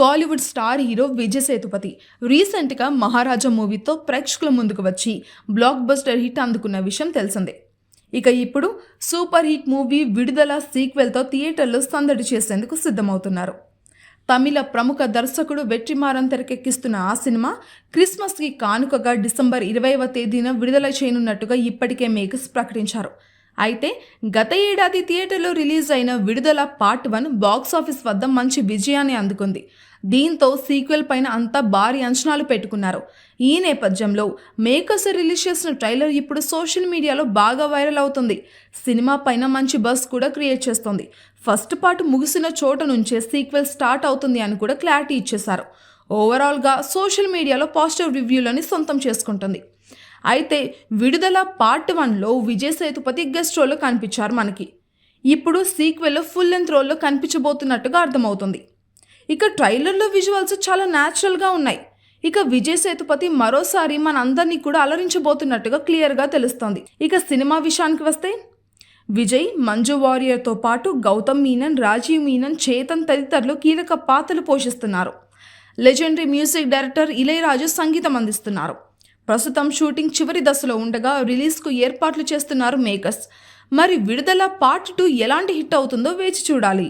Kollywood star hero Vijay Sethupathi రీసెంట్గా మహారాజా మూవీతో ప్రేక్షకుల ముందుకు వచ్చి బ్లాక్ బస్టర్ హిట్ అందుకున్న విషయం తెలిసిందే. ఇక ఇప్పుడు సూపర్ హిట్ మూవీ విడుదల సీక్వెల్తో థియేటర్లో సందడి చేసేందుకు సిద్ధమవుతున్నారు. తమిళ ప్రముఖ దర్శకుడు వెట్రిమారన్ తెరకెక్కిస్తున్న ఆ సినిమా క్రిస్మస్కి కానుకగా డిసెంబర్ 20వ తేదీన విడుదల చేయనున్నట్టుగా ఇప్పటికే మేకర్స్ ప్రకటించారు. అయితే గత ఏడాది థియేటర్లో రిలీజ్ అయిన విడుదల పార్ట్ 1 బాక్సాఫీస్ వద్ద మంచి విజయాన్ని అందుకుంది. దీంతో సీక్వెల్ పైన అంతా భారీ అంచనాలు పెట్టుకున్నారు. ఈ నేపథ్యంలో మేకర్స్ రిలీజ్ చేసిన ట్రైలర్ ఇప్పుడు సోషల్ మీడియాలో బాగా వైరల్ అవుతుంది. సినిమా పైన మంచి బజ్ కూడా క్రియేట్ చేస్తోంది. ఫస్ట్ పార్ట్ ముగిసిన చోట నుంచే సీక్వెల్ స్టార్ట్ అవుతుంది అని కూడా క్లారిటీ ఇచ్చేశారు. ఓవరాల్గా సోషల్ మీడియాలో పాజిటివ్ రివ్యూలని సొంతం చేసుకుంటుంది. అయితే విడుదల పార్ట్ 1లో విజయ్ సేతుపతి గెస్ట్ రోల్లో కనిపించారు మనకి. ఇప్పుడు సీక్వెల్లో ఫుల్ లెంత్ రోల్లో కనిపించబోతున్నట్టుగా అర్థమవుతుంది. ఇక ట్రైలర్లో విజువల్స్ చాలా న్యాచురల్గా ఉన్నాయి. ఇక విజయ్ సేతుపతి మరోసారి మనందరినీ కూడా అలరించబోతున్నట్టుగా క్లియర్గా తెలుస్తోంది. ఇక సినిమా విషయానికి వస్తే విజయ్, మంజు వారియర్తో పాటు గౌతమ్ మీనన్, రాజీవ్ మీనన్, చేతన్ తదితరులు కీలక పాత్రలు పోషిస్తున్నారు. లెజెండరీ మ్యూజిక్ డైరెక్టర్ ఇళయరాజు సంగీతం అందిస్తున్నారు. ప్రస్తుతం షూటింగ్ చివరి దశలో ఉండగా రిలీజ్కు ఏర్పాట్లు చేస్తున్నారు మేకర్స్. మరి విడుదల పార్ట్ 2 ఎలాంటి హిట్ అవుతుందో వేచి చూడాలి.